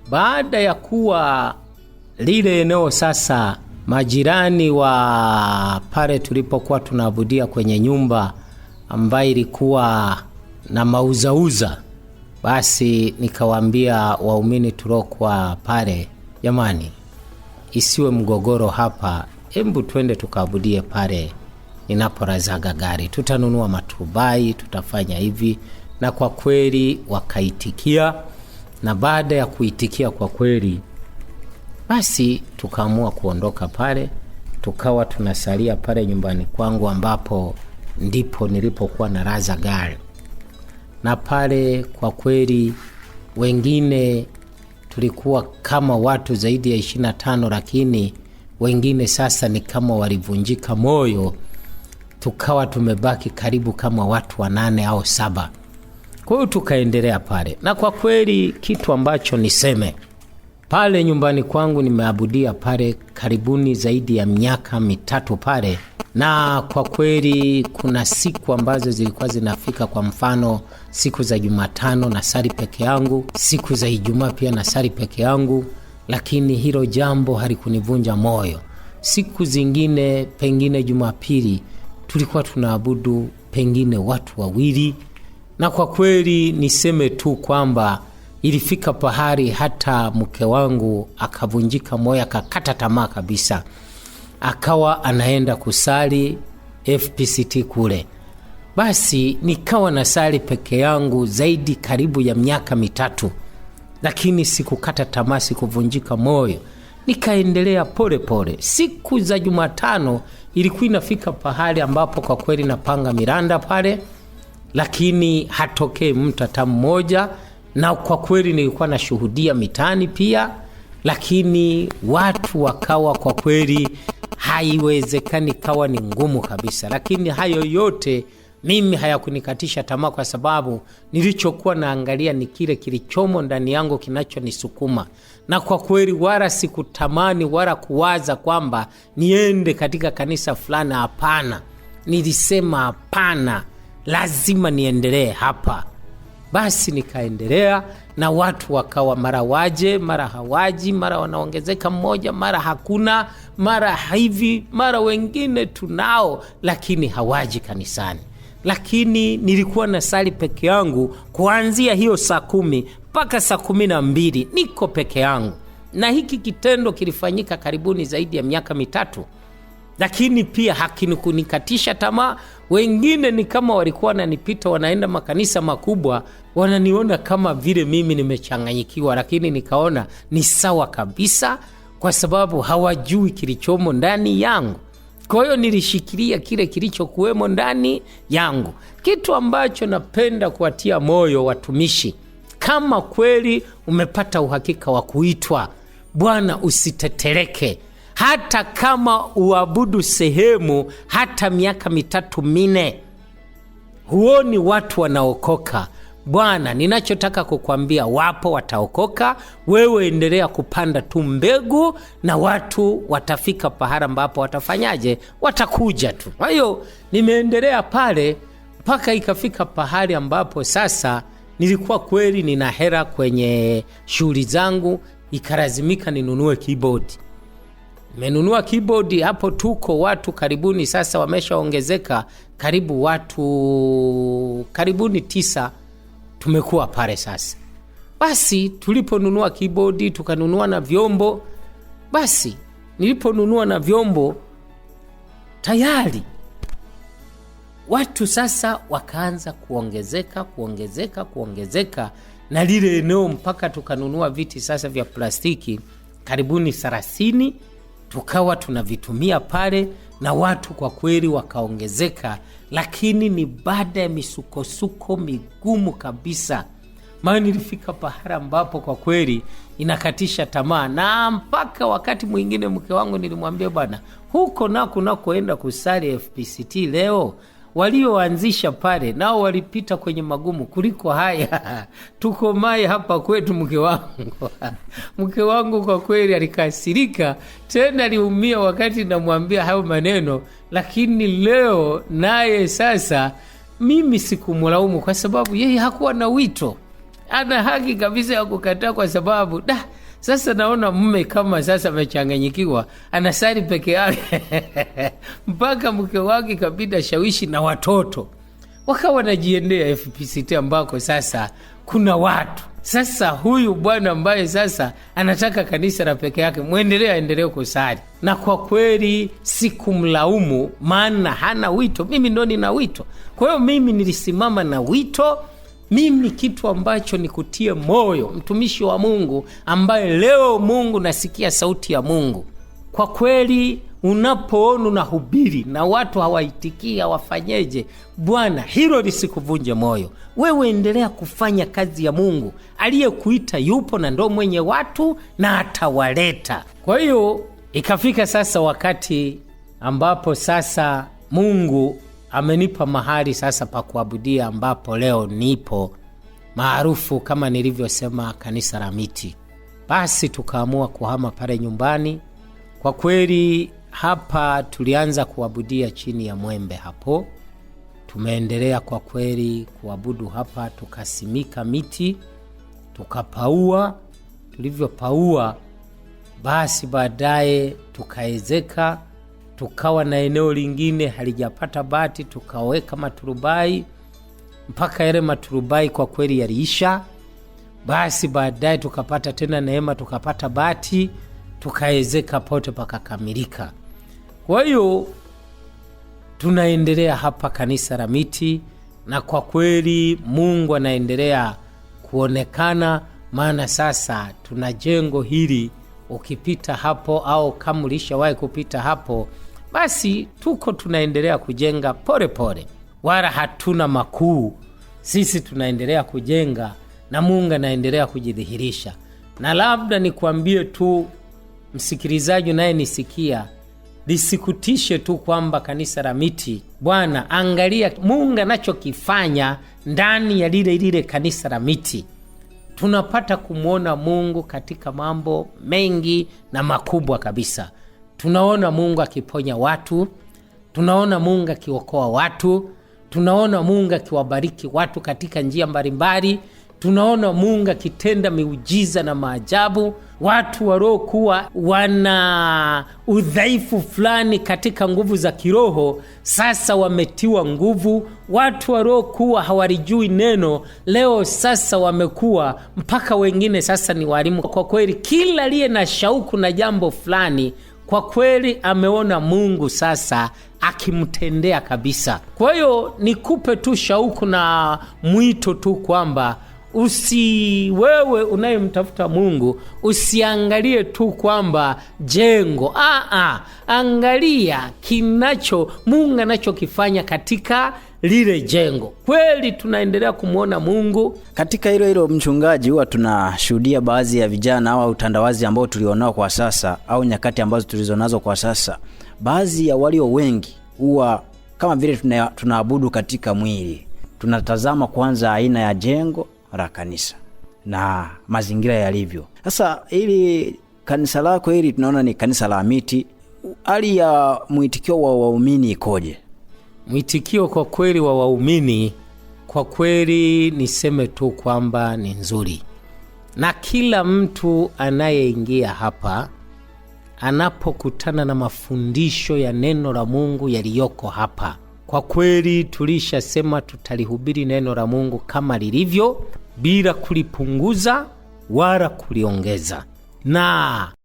baada ya kuwa lile eneo sasa majirani wa pale tulipokuwa tunaabudia kwenye nyumba ambayo ilikuwa na mauzauza, basi nikawaambia waumini tuliokuwa pale, jamani, isiwe mgogoro hapa, hebu twende tukaabudie pale ninaporazaga gari, tutanunua matubai, tutafanya hivi. Na kwa kweli wakaitikia, na baada ya kuitikia kwa kweli, basi tukaamua kuondoka pale, tukawa tunasalia pale nyumbani kwangu ambapo ndipo nilipokuwa na raza gari. Na pale kwa kweli wengine tulikuwa kama watu zaidi ya 25, lakini wengine sasa ni kama walivunjika moyo, tukawa tumebaki karibu kama watu 8 au 7. Kwa hiyo tukaendelea pale, na kwa kweli kitu ambacho niseme, pale nyumbani kwangu nimeabudia pale karibuni zaidi ya miaka 3 pale. Na kwa kweli kuna siku ambazo zilikuwa zinafika, kwa mfano siku za Jumatano na sali peke yangu, siku za Ijumaa pia na sali peke yangu, lakini hilo jambo halikunivunja moyo. Siku zingine pengine Jumapili tulikuwa tunaabudu pengine watu 2, na kwa kweli niseme tu kwamba ilifika pahali hata mke wangu akavunjika moyo, akakata tamaa kabisa, akawa anaenda kusali FPCT kule. Basi nikawa na sali peke yangu zaidi karibu ya miaka 3, lakini sikukata tamaa, sikuvunjika moyo, nikaendelea pole pole. Siku za Jumatano ilikuwa inafika pahali ambapo kwa kweli napanga miranda pale, lakini hatokee mtu hata mmoja, na kwa kweli nilikuwa nashuhudia mitaani pia, lakini watu wakawa kwa kweli haiwezekani, kawa ni ngumu kabisa. Lakini hayo yote mimi hayakunikatisha tamaa, kwa sababu nilichokuwa naangalia ni kile kilichomo ndani yangu kinachonisukuma. Na kwa kweli wala sikutamani wala kuwaza kwamba niende katika kanisa fulani, hapana. Nilisema hapana, lazima niendelee hapa. Basi nikaendelea, na watu wakawa mara waje, mara hawaji, mara wanaongezeka mmoja, mara hakuna, mara hivi, mara wengine tunao lakini hawaji kanisani. Lakini nilikuwa na sali peke yangu kuanzia hiyo saa 10 mpaka saa 12 niko peke yangu. Na hiki kitendo kilifanyika karibuni zaidi ya miaka 3, lakini pia hakinikatisha tamaa. Wengine ni kama walikuwa wananipita, wanaenda makanisa makubwa, wananiona kama vile mimi nimechanganyikiwa, lakini nikaona ni sawa kabisa, kwa sababu hawajui kilichomo ndani yangu. Kwa hiyo nilishikilia kile kilichokuwemo ndani yangu. Kitu ambacho napenda kuwatia moyo watumishi, kama kweli umepata uhakika wa kuitwa, bwana, usitetereke. Hata kama uabudu sehemu hata miaka 3-4, huoni watu wanaokoka, bwana, ninachotaka kukwambia, wapo wataokoka. Wewe endelea kupanda tu mbegu, na watu watafika pahali ambapo watafanyaje? Watakuja tu. Kwa hiyo nimeendelea pale mpaka ikafika pahali ambapo sasa nilikuwa kweli nina hera kwenye shughuli zangu, ikalazimika ninunue keyboard. Nimenunua keyboard. Hapo tuko watu karibuni sasa wameshaongezeka, karibu watu karibuni 9 tumekuwa pale sasa. Basi tuliponunua keyboard tukanunua na vyombo. Basi niliponunua na vyombo tayari watu sasa wakaanza kuongezeka, na lile eneo mpaka tukanunua viti sasa vya plastiki karibuni 30, tukawa tunavitumia pale, na watu kwa kweli wakaongezeka. Lakini ni baada ya misukosuko migumu kabisa, maana nilifika pahali ambapo kwa kweli inakatisha tamaa. Na mpaka wakati mwingine mke wangu nilimwambia, bwana, huko nakoenda kusali FPCT leo, walioanzisha pale nao walipita kwenye magumu kuliko haya. Tuko mai hapa kwetu. Mke wangu kwa kweli alikasirika, tena aliumia wakati namwambia hayo maneno. Lakini leo naye sasa mimi sikumlaumu, kwa sababu yeye hakuwa na wito. Ana haki kabisa ya kukataa, kwa sababu Sasa naona mume kama sasa amechanganyikiwa, anasali peke yake mpaka mke wake kabida shawishi na watoto wakawa wanajiendea FPCT ambako sasa kuna watu. Sasa huyu bwana ambaye sasa anataka kanisa la peke yake, aendelee kusali. Na kwa kweli sikumlaumu, maana hana wito, mimi ndo nina wito. Kwa hiyo mimi nilisimama na wito. Mimi kitu ambacho nikutie moyo, mtumishi wa Mungu ambaye leo Mungu nasikia sauti ya Mungu. Kwa kweli unapoona unahubiri na watu hawaitikia, wafanyeje? Bwana, hilo lisikuvunje moyo. Wewe endelea kufanya kazi ya Mungu. Aliyekuita yupo na ndo mwenye watu na atawaleta. Kwa hiyo ikafika sasa wakati ambapo sasa Mungu amenipa mahali sasa pa kuabudia, ambapo leo nipo maarufu kama nilivyosema kanisa la Miti. Basi tukaamua kuhama pale nyumbani. Kwa kweli hapa tulianza kuabudia chini ya mwembe hapo. Tumeendelea kwa kweli kuabudu hapa, tukasimika miti, tukapaua. Tulivyopaua basi baadaye tukaezeka, tukawa na eneo lingine halijapata bati, tukaweka maturubai mpaka yale maturubai kwa kweli yaliisha. Basi baadaye tukapata tena neema, tukapata bati, tukaezeka pote pakakamilika. Kwa hiyo tunaendelea hapa kanisa la Miti, na kwa kweli Mungu anaendelea kuonekana, maana sasa tuna jengo hili. Ukipita hapo au kama ulishawahi kupita hapo, basi tunaendelea kujenga pole pole, wala hatuna makuu. Sisi tunaendelea kujenga na Mungu anaendelea kujidhihirisha. Na labda nikuambie tu msikilizaji naye nisikia, lisikutishe tu kwamba kanisa la Miti, Bwana, angalia Mungu anachokifanya ndani ya lile kanisa la Miti. Tunapata kumwona Mungu katika mambo mengi na makubwa kabisa. Tunaona Mungu akiponya watu, tunaona Mungu akiokoa watu, tunaona Mungu akiwabariki watu katika njia mbalimbali, tunaona Mungu akitenda miujiza na maajabu. Watu waliokuwa wana udhaifu fulani katika nguvu za kiroho sasa wametiwa nguvu. Watu waliokuwa hawalijui neno leo sasa wamekuwa, mpaka wengine sasa ni walimu. Kwa kweli kila aliye na shauku na jambo fulani, kwa kweli ameona Mungu sasa akimtendea kabisa. Kwa hiyo nikupe tu shauku na mwito tu kwamba wewe unayemtafuta Mungu usiangalie tu kwamba jengo. Angalia kinacho Mungu anachokifanya katika lile jengo. Kweli tunaendelea kumuona Mungu katika hilo. Mchungaji, huwa tunashuhudia baadhi ya vijana au utandawazi ambao tulionao kwa sasa au nyakati ambazo tulizonazo kwa sasa, baadhi ya walio wengi huwa kama vile tunaabudu katika mwili. Tunatazama kwanza aina ya jengo la kanisa na mazingira yalivyo. Sasa ili kanisa lako hili tunaona ni kanisa la Miti, hali ya mwitikio wa waumini ikoje? Mwitikio kwa kweli wa waumini, kwa kweli niseme tu kwamba ni nzuri, na kila mtu anayeingia hapa anapokutana na mafundisho ya neno la Mungu yaliyoko hapa, kwa kweli tulishasema tutalihubiri neno la Mungu kama lilivyo, bila kulipunguza wala kuliongeza. Na